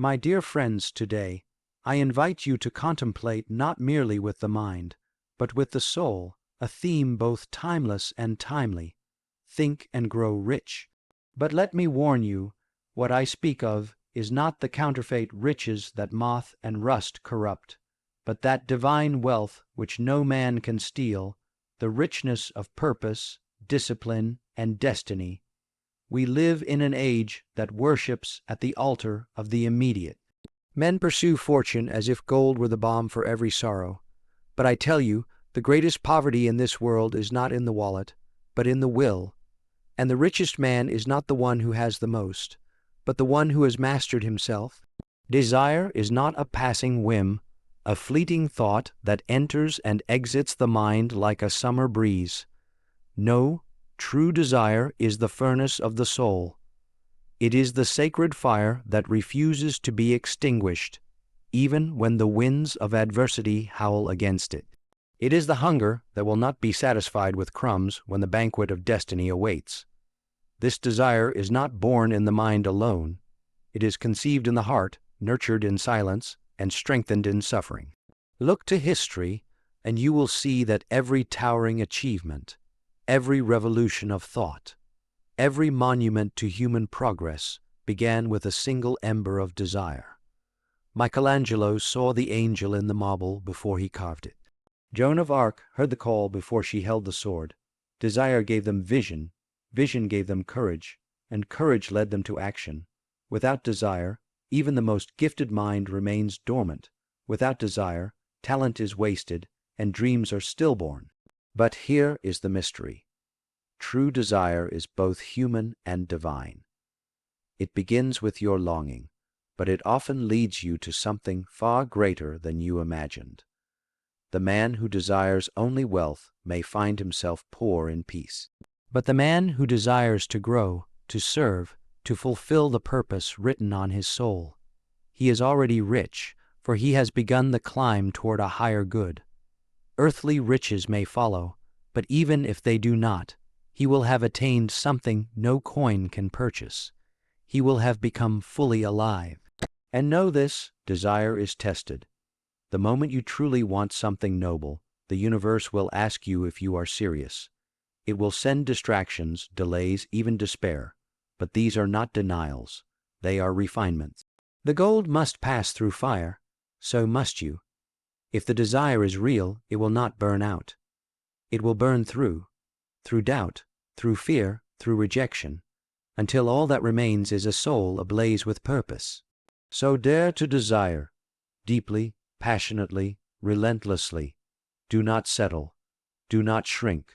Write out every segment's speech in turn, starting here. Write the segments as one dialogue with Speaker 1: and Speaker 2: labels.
Speaker 1: My dear friends, today, I invite you to contemplate not merely with the mind, but with the soul, a theme both timeless and timely. Think and grow rich. But let me warn you, what I speak of is not the counterfeit riches that moth and rust corrupt, but that divine wealth which no man can steal, the richness of purpose, discipline, and destiny. We live in an age that worships at the altar of the immediate. Men pursue fortune as if gold were the balm for every sorrow. But I tell you, the greatest poverty in this world is not in the wallet, but in the will. And the richest man is not the one who has the most, but the one who has mastered himself. Desire is not a passing whim, a fleeting thought that enters and exits the mind like a summer breeze. No, true desire is the furnace of the soul. It is the sacred fire that refuses to be extinguished, even when the winds of adversity howl against it. It is the hunger that will not be satisfied with crumbs when the banquet of destiny awaits. This desire is not born in the mind alone. It is conceived in the heart, nurtured in silence, and strengthened in suffering. Look to history, and you will see that every towering achievement, every revolution of thought, every monument to human progress began with a single ember of desire. Michelangelo saw the angel in the marble before he carved it. Joan of Arc heard the call before she held the sword. Desire gave them vision, vision gave them courage, and courage led them to action. Without desire, even the most gifted mind remains dormant. Without desire, talent is wasted, and dreams are stillborn. But here is the mystery. True desire is both human and divine. It begins with your longing, but it often leads you to something far greater than you imagined. The man who desires only wealth may find himself poor in peace. But the man who desires to grow, to serve, to fulfill the purpose written on his soul, he is already rich, for he has begun the climb toward a higher good. Earthly riches may follow, but even if they do not, he will have attained something no coin can purchase. He will have become fully alive. And know this, desire is tested. The moment you truly want something noble, the universe will ask you if you are serious. It will send distractions, delays, even despair. But these are not denials. They are refinements. The gold must pass through fire. So must you. If the desire is real, it will not burn out. It will burn through doubt, through fear, through rejection, until all that remains is a soul ablaze with purpose. So dare to desire, deeply, passionately, relentlessly. Do not settle. Do not shrink.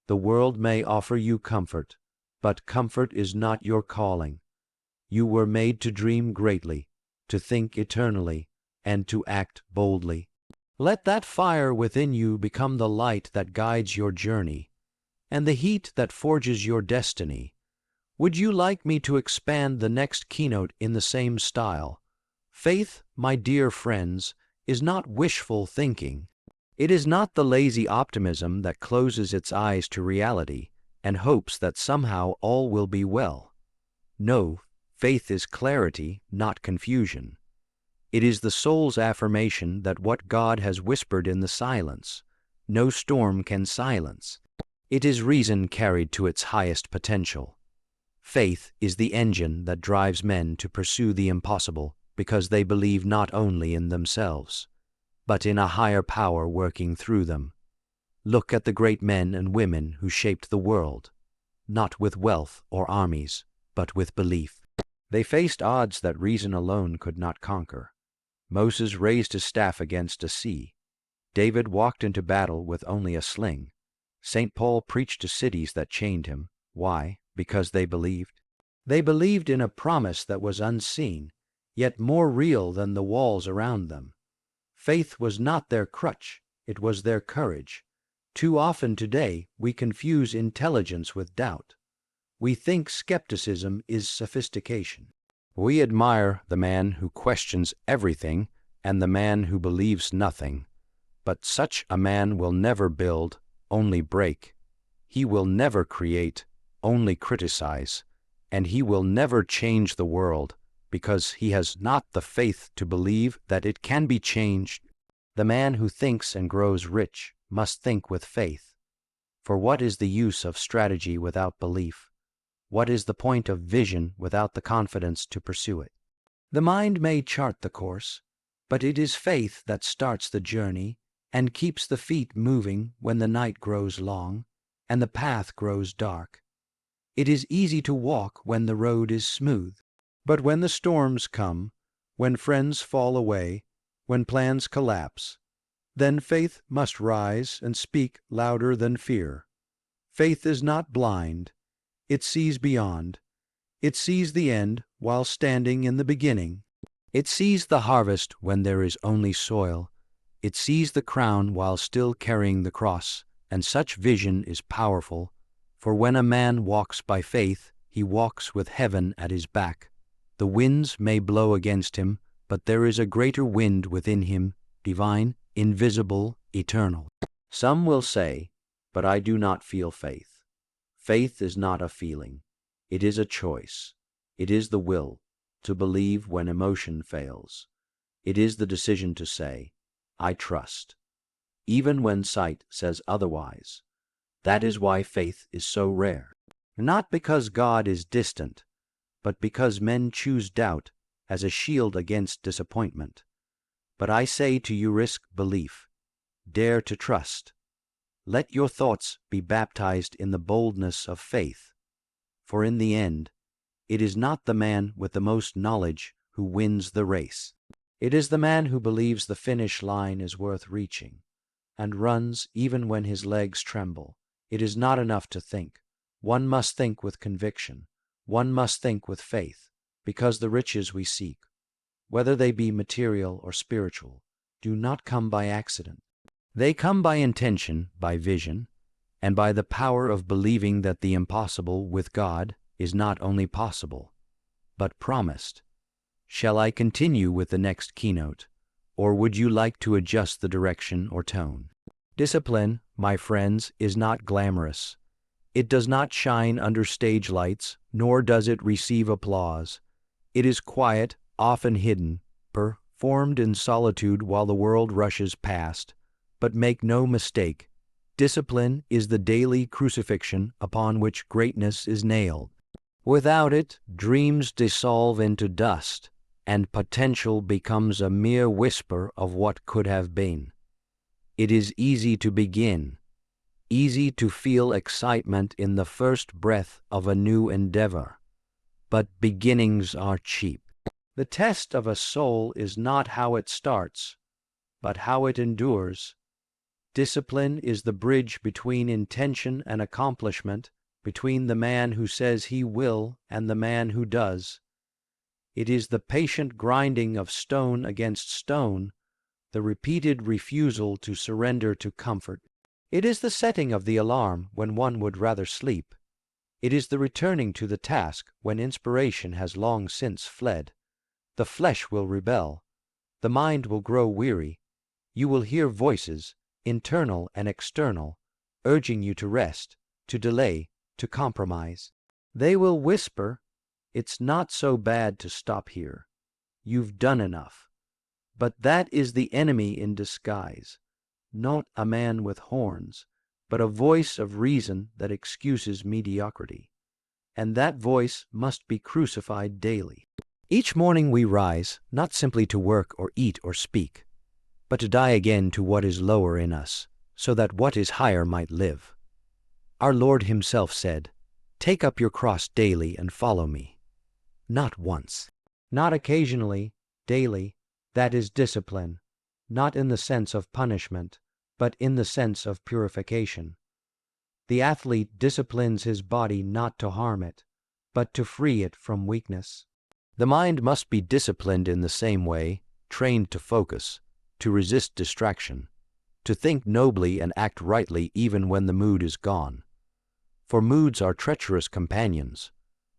Speaker 1: The world may offer you comfort, but comfort is not your calling. You were made to dream greatly, to think eternally, and to act boldly. Let that fire within you become the light that guides your journey, and the heat that forges your destiny. Would you like me to expand the next keynote in the same style? Faith, my dear friends, is not wishful thinking. It is not the lazy optimism that closes its eyes to reality and hopes that somehow all will be well. No, faith is clarity, not confusion. It is the soul's affirmation that what God has whispered in the silence, no storm can silence. It is reason carried to its highest potential. Faith is the engine that drives men to pursue the impossible because they believe not only in themselves, but in a higher power working through them. Look at the great men and women who shaped the world, not with wealth or armies, but with belief. They faced odds that reason alone could not conquer. Moses raised his staff against a sea. David walked into battle with only a sling. St. Paul preached to cities that chained him. Why? Because they believed. They believed in a promise that was unseen, yet more real than the walls around them. Faith was not their crutch, it was their courage. Too often today we confuse intelligence with doubt. We think skepticism is sophistication. We admire the man who questions everything and the man who believes nothing. But such a man will never build, only break. He will never create, only criticize. And he will never change the world, because he has not the faith to believe that it can be changed. The man who thinks and grows rich must think with faith. For what is the use of strategy without belief? What is the point of vision without the confidence to pursue it? The mind may chart the course, but it is faith that starts the journey and keeps the feet moving when the night grows long and the path grows dark. It is easy to walk when the road is smooth, but when the storms come, when friends fall away, when plans collapse, then faith must rise and speak louder than fear. Faith is not blind. It sees beyond. It sees the end while standing in the beginning. It sees the harvest when there is only soil. It sees the crown while still carrying the cross, and such vision is powerful, for when a man walks by faith, he walks with heaven at his back. The winds may blow against him, but there is a greater wind within him, divine, invisible, eternal. Some will say, but I do not feel faith. Faith is not a feeling. It is a choice. It is the will to believe when emotion fails. It is the decision to say, I trust, even when sight says otherwise. That is why faith is so rare. Not because God is distant, but because men choose doubt as a shield against disappointment. But I say to you, risk belief. Dare to trust. Let your thoughts be baptized in the boldness of faith. For in the end, it is not the man with the most knowledge who wins the race. It is the man who believes the finish line is worth reaching, and runs even when his legs tremble. It is not enough to think. One must think with conviction. One must think with faith, because the riches we seek, whether they be material or spiritual, do not come by accident. They come by intention, by vision, and by the power of believing that the impossible with God is not only possible, but promised. Shall I continue with the next keynote, or would you like to adjust the direction or tone? Discipline, my friends, is not glamorous. It does not shine under stage lights, nor does it receive applause. It is quiet, often hidden, performed in solitude while the world rushes past. But make no mistake, discipline is the daily crucifixion upon which greatness is nailed. Without it, dreams dissolve into dust, and potential becomes a mere whisper of what could have been. It is easy to begin, easy to feel excitement in the first breath of a new endeavor, but beginnings are cheap. The test of a soul is not how it starts, but how it endures. Discipline is the bridge between intention and accomplishment, between the man who says he will and the man who does. It is the patient grinding of stone against stone, the repeated refusal to surrender to comfort. It is the setting of the alarm when one would rather sleep. It is the returning to the task when inspiration has long since fled. The flesh will rebel. The mind will grow weary. You will hear voices, internal and external, urging you to rest, to delay, to compromise. They will whisper, it's not so bad to stop here. You've done enough. But that is the enemy in disguise, not a man with horns, but a voice of reason that excuses mediocrity. And that voice must be crucified daily. Each morning we rise, not simply to work or eat or speak, but to die again to what is lower in us, so that what is higher might live. Our Lord himself said, "Take up your cross daily and follow me." Not once, not occasionally, daily. That is discipline, not in the sense of punishment, but in the sense of purification. The athlete disciplines his body not to harm it, but to free it from weakness. The mind must be disciplined in the same way, trained to focus, to resist distraction, to think nobly and act rightly even when the mood is gone. For moods are treacherous companions,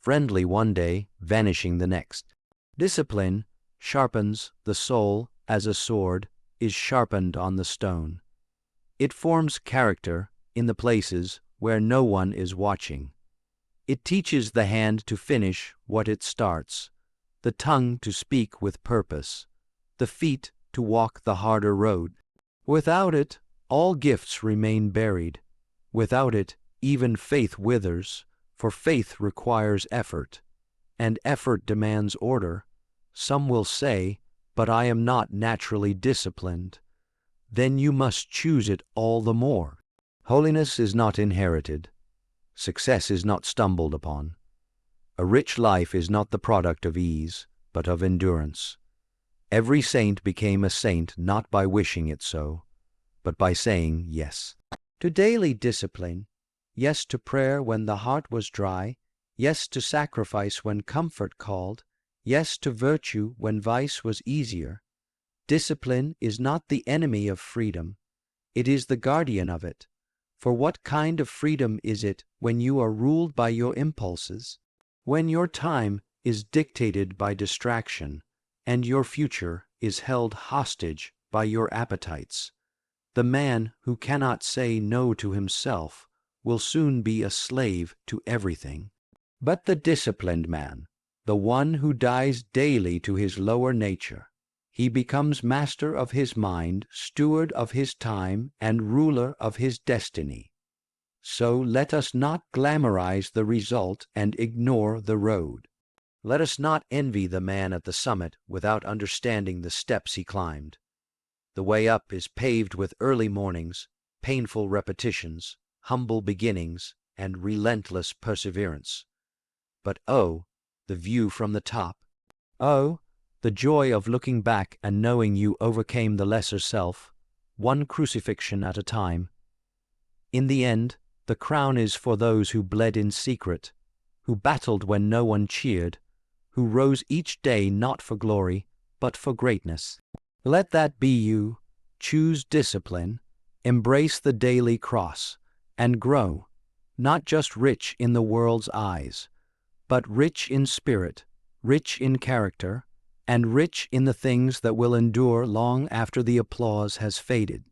Speaker 1: friendly one day, vanishing the next. Discipline sharpens the soul as a sword is sharpened on the stone. It forms character in the places where no one is watching. It teaches the hand to finish what it starts, the tongue to speak with purpose, the feet to walk the harder road. Without it, all gifts remain buried. Without it, even faith withers, for faith requires effort, and effort demands order. Some will say, "But I am not naturally disciplined." Then you must choose it all the more. Holiness is not inherited. Success is not stumbled upon. A rich life is not the product of ease, but of endurance. Every saint became a saint not by wishing it so, but by saying yes. To daily discipline, yes to prayer when the heart was dry, yes to sacrifice when comfort called, yes to virtue when vice was easier. Discipline is not the enemy of freedom, it is the guardian of it. For what kind of freedom is it when you are ruled by your impulses, when your time is dictated by distraction, and your future is held hostage by your appetites? The man who cannot say no to himself will soon be a slave to everything. But the disciplined man, the one who dies daily to his lower nature, he becomes master of his mind, steward of his time, and ruler of his destiny. So let us not glamorize the result and ignore the road. Let us not envy the man at the summit without understanding the steps he climbed. The way up is paved with early mornings, painful repetitions, humble beginnings, and relentless perseverance. But oh, the view from the top! Oh, the joy of looking back and knowing you overcame the lesser self, one crucifixion at a time. In the end, the crown is for those who bled in secret, who battled when no one cheered, who rose each day not for glory, but for greatness. Let that be you. Choose discipline, embrace the daily cross, and grow, not just rich in the world's eyes, but rich in spirit, rich in character, and rich in the things that will endure long after the applause has faded.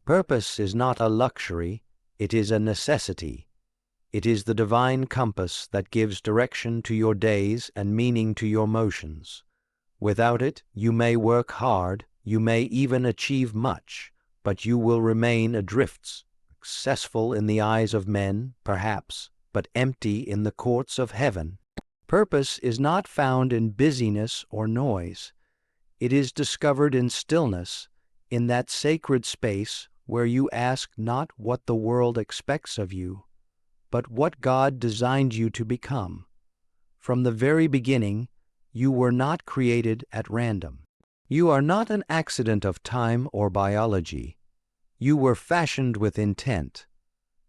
Speaker 1: Purpose is not a luxury, it is a necessity. It is the divine compass that gives direction to your days and meaning to your motions. Without it, you may work hard, you may even achieve much, but you will remain adrift, successful in the eyes of men, perhaps, but empty in the courts of heaven. Purpose is not found in busyness or noise. It is discovered in stillness, in that sacred space where you ask not what the world expects of you, but what God designed you to become. From the very beginning, you were not created at random. You are not an accident of time or biology. You were fashioned with intent.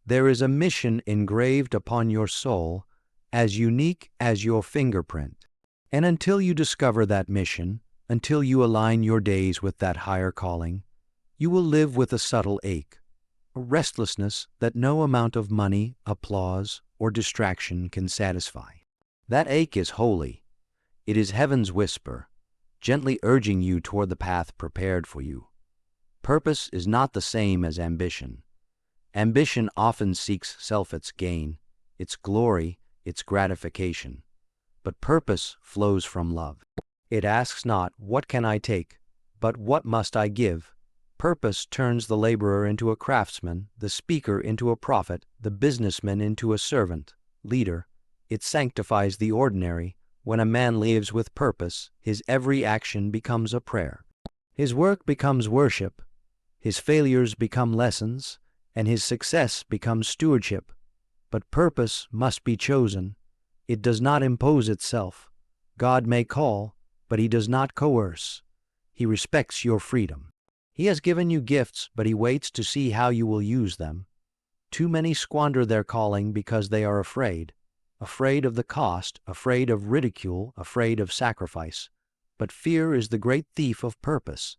Speaker 1: There is a mission engraved upon your soul, as unique as your fingerprint. And until you discover that mission, until you align your days with that higher calling, you will live with a subtle ache, a restlessness that no amount of money, applause, or distraction can satisfy. That ache is holy. It is heaven's whisper, gently urging you toward the path prepared for you. Purpose is not the same as ambition. Ambition often seeks its gain, its glory, its gratification. But purpose flows from love. It asks not, "What can I take?" but "What must I give?" Purpose turns the laborer into a craftsman, the speaker into a prophet, the businessman into a servant, leader. It sanctifies the ordinary. When a man lives with purpose, his every action becomes a prayer. His work becomes worship. His failures become lessons, and his success becomes stewardship. But purpose must be chosen. It does not impose itself. God may call, but he does not coerce. He respects your freedom. He has given you gifts, but he waits to see how you will use them. Too many squander their calling because they are afraid of the cost, afraid of ridicule, afraid of sacrifice. But fear is the great thief of purpose.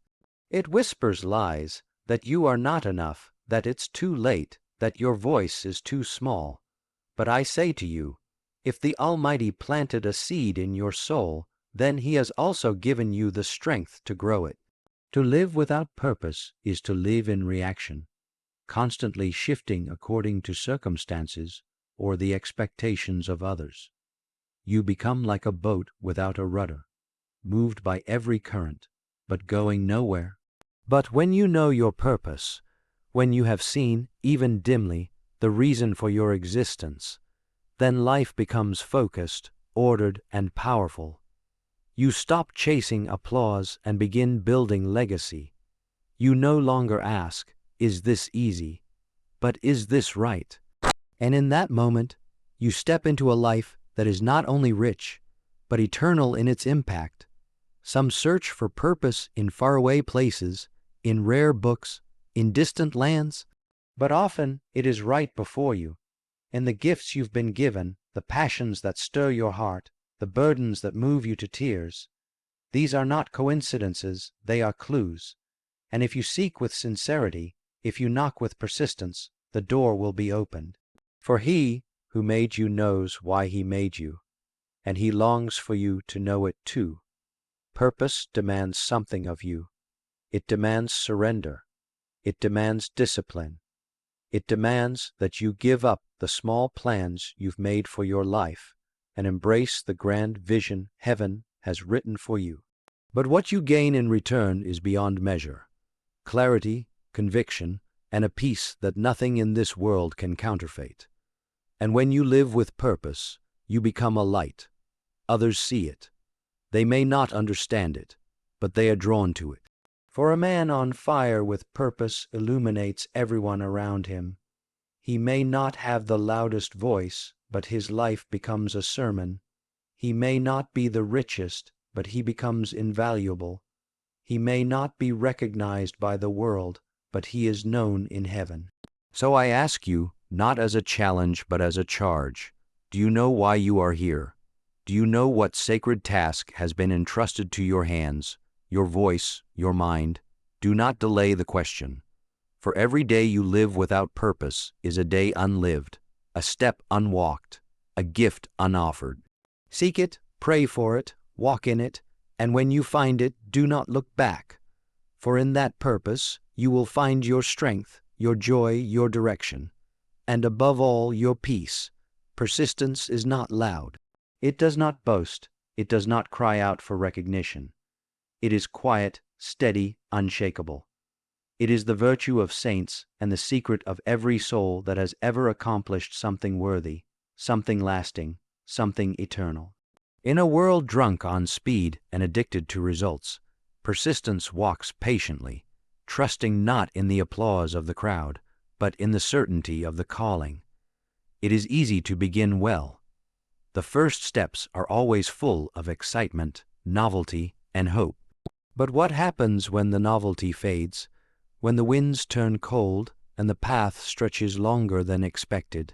Speaker 1: It whispers lies, that you are not enough, that it's too late, that your voice is too small. But I say to you, if the Almighty planted a seed in your soul, then he has also given you the strength to grow it. To live without purpose is to live in reaction, constantly shifting according to circumstances or the expectations of others. You become like a boat without a rudder. moved by every current, but going nowhere. But when you know your purpose, when you have seen, even dimly, the reason for your existence, then life becomes focused, ordered, and powerful. You stop chasing applause and begin building legacy. You no longer ask, "Is this easy?" but "Is this right?" And in that moment, you step into a life that is not only rich, but eternal in its impact. Some search for purpose in faraway places, in rare books, in distant lands, but often it is right before you, in the gifts you've been given, the passions that stir your heart, the burdens that move you to tears. These are not coincidences, they are clues. And if you seek with sincerity, if you knock with persistence, the door will be opened. For He who made you knows why He made you, and He longs for you to know it too. Purpose demands something of you. It demands surrender. It demands discipline. It demands that you give up the small plans you've made for your life and embrace the grand vision heaven has written for you. But what you gain in return is beyond measure. Clarity, conviction, and a peace that nothing in this world can counterfeit. And when you live with purpose, you become a light. Others see it. They may not understand it, but they are drawn to it. For a man on fire with purpose illuminates everyone around him. He may not have the loudest voice, but his life becomes a sermon. He may not be the richest, but he becomes invaluable. He may not be recognized by the world, but he is known in heaven. So I ask you, not as a challenge but as a charge, do you know why you are here? Do you know what sacred task has been entrusted to your hands, your voice, your mind? Do not delay the question. For every day you live without purpose is a day unlived, a step unwalked, a gift unoffered. Seek it, pray for it, walk in it, and when you find it, do not look back. For in that purpose you will find your strength, your joy, your direction, and above all, your peace. Persistence is not loud. It does not boast. It does not cry out for recognition. It is quiet, steady, unshakable. It is the virtue of saints and the secret of every soul that has ever accomplished something worthy, something lasting, something eternal. In a world drunk on speed and addicted to results, persistence walks patiently, trusting not in the applause of the crowd, but in the certainty of the calling. It is easy to begin well. The first steps are always full of excitement, novelty, and hope. But what happens when the novelty fades, when the winds turn cold and the path stretches longer than expected?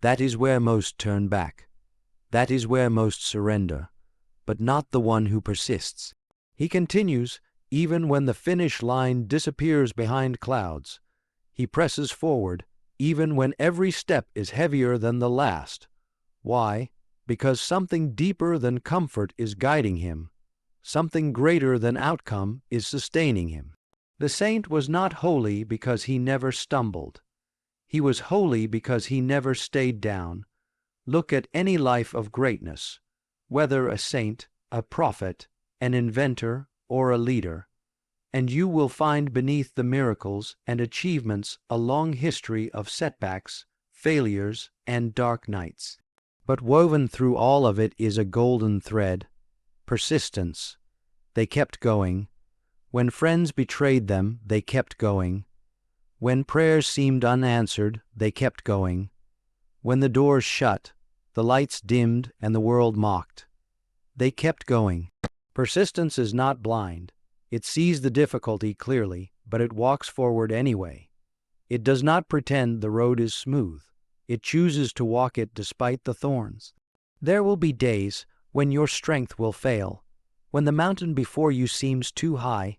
Speaker 1: That is where most turn back. That is where most surrender, but not the one who persists. He continues, even when the finish line disappears behind clouds. He presses forward, even when every step is heavier than the last. Why? Because something deeper than comfort is guiding him. Something greater than outcome is sustaining him. The saint was not holy because he never stumbled. He was holy because he never stayed down. Look at any life of greatness, whether a saint, a prophet, an inventor, or a leader, and you will find beneath the miracles and achievements a long history of setbacks, failures, and dark nights. But woven through all of it is a golden thread: persistence. They kept going. When friends betrayed them, they kept going. When prayers seemed unanswered, they kept going. When the doors shut, the lights dimmed, and the world mocked, they kept going. Persistence is not blind. It sees the difficulty clearly, but it walks forward anyway. It does not pretend the road is smooth. It chooses to walk it despite the thorns. There will be days when your strength will fail, when the mountain before you seems too high,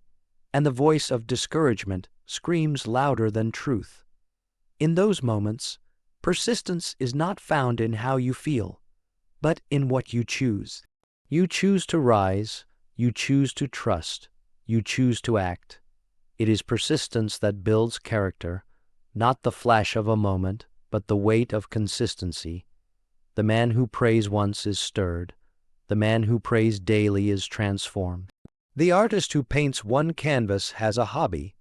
Speaker 1: and the voice of discouragement screams louder than truth. In those moments, persistence is not found in how you feel, but in what you choose. You choose to rise, you choose to trust, you choose to act. It is persistence that builds character, not the flash of a moment, but the weight of consistency. The man who prays once is stirred. The man who prays daily is transformed. The artist who paints one canvas has a hobby.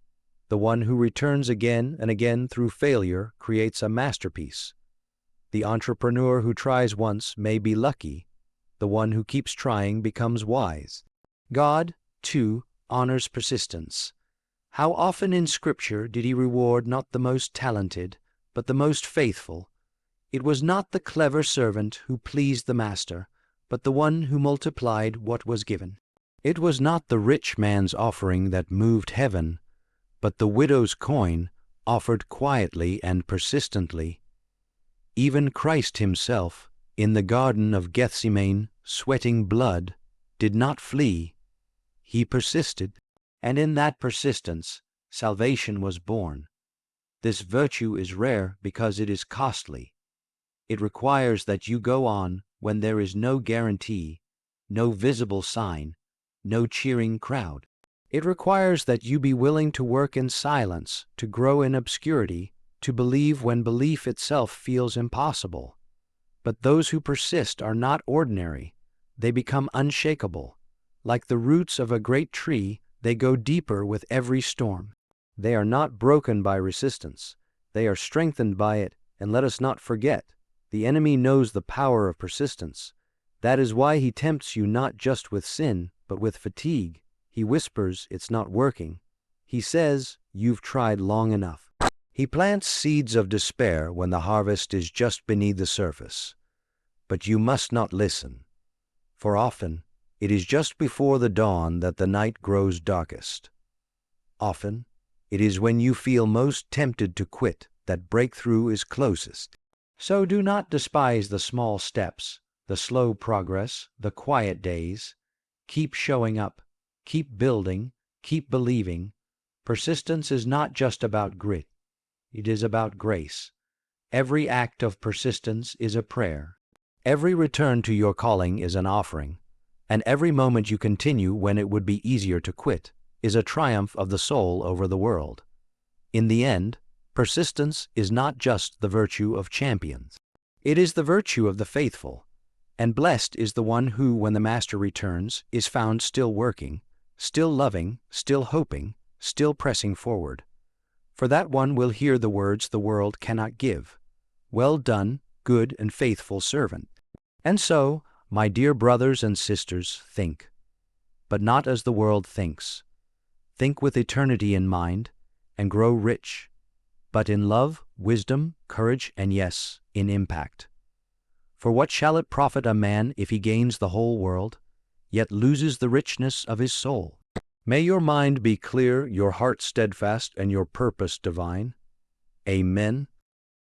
Speaker 1: The one who returns again and again through failure creates a masterpiece. The entrepreneur who tries once may be lucky. The one who keeps trying becomes wise. God, too, honors persistence. How often in Scripture did he reward not the most talented, but the most faithful? It was not the clever servant who pleased the master, but the one who multiplied what was given. It was not the rich man's offering that moved heaven, but the widow's coin offered quietly and persistently. Even Christ himself, in the Garden of Gethsemane, sweating blood, did not flee. He persisted, and in that persistence, salvation was born. This virtue is rare because it is costly. It requires that you go on when there is no guarantee, no visible sign, no cheering crowd. It requires that you be willing to work in silence, to grow in obscurity, to believe when belief itself feels impossible. But those who persist are not ordinary. They become unshakable. Like the roots of a great tree, they go deeper with every storm. They are not broken by resistance. They are strengthened by it, and let us not forget, the enemy knows the power of persistence. That is why he tempts you not just with sin, but with fatigue. He whispers, it's not working. He says, you've tried long enough. He plants seeds of despair when the harvest is just beneath the surface. But you must not listen, for often it is just before the dawn that the night grows darkest. Often it is when you feel most tempted to quit that breakthrough is closest. So do not despise the small steps, the slow progress, the quiet days. Keep showing up, keep building, keep believing. Persistence is not just about grit. It is about grace. Every act of persistence is a prayer. Every return to your calling is an offering, and every moment you continue when it would be easier to quit is a triumph of the soul over the world. In the end, persistence is not just the virtue of champions. It is the virtue of the faithful, and blessed is the one who, when the Master returns, is found still working, still loving, still hoping, still pressing forward. For that one will hear the words the world cannot give. Well done, good and faithful servant. And so, my dear brothers and sisters, think. But not as the world thinks. Think with eternity in mind, and grow rich, but in love, wisdom, courage, and yes, in impact. For what shall it profit a man if he gains the whole world, yet loses the richness of his soul? May your mind be clear, your heart steadfast, and your purpose divine. Amen.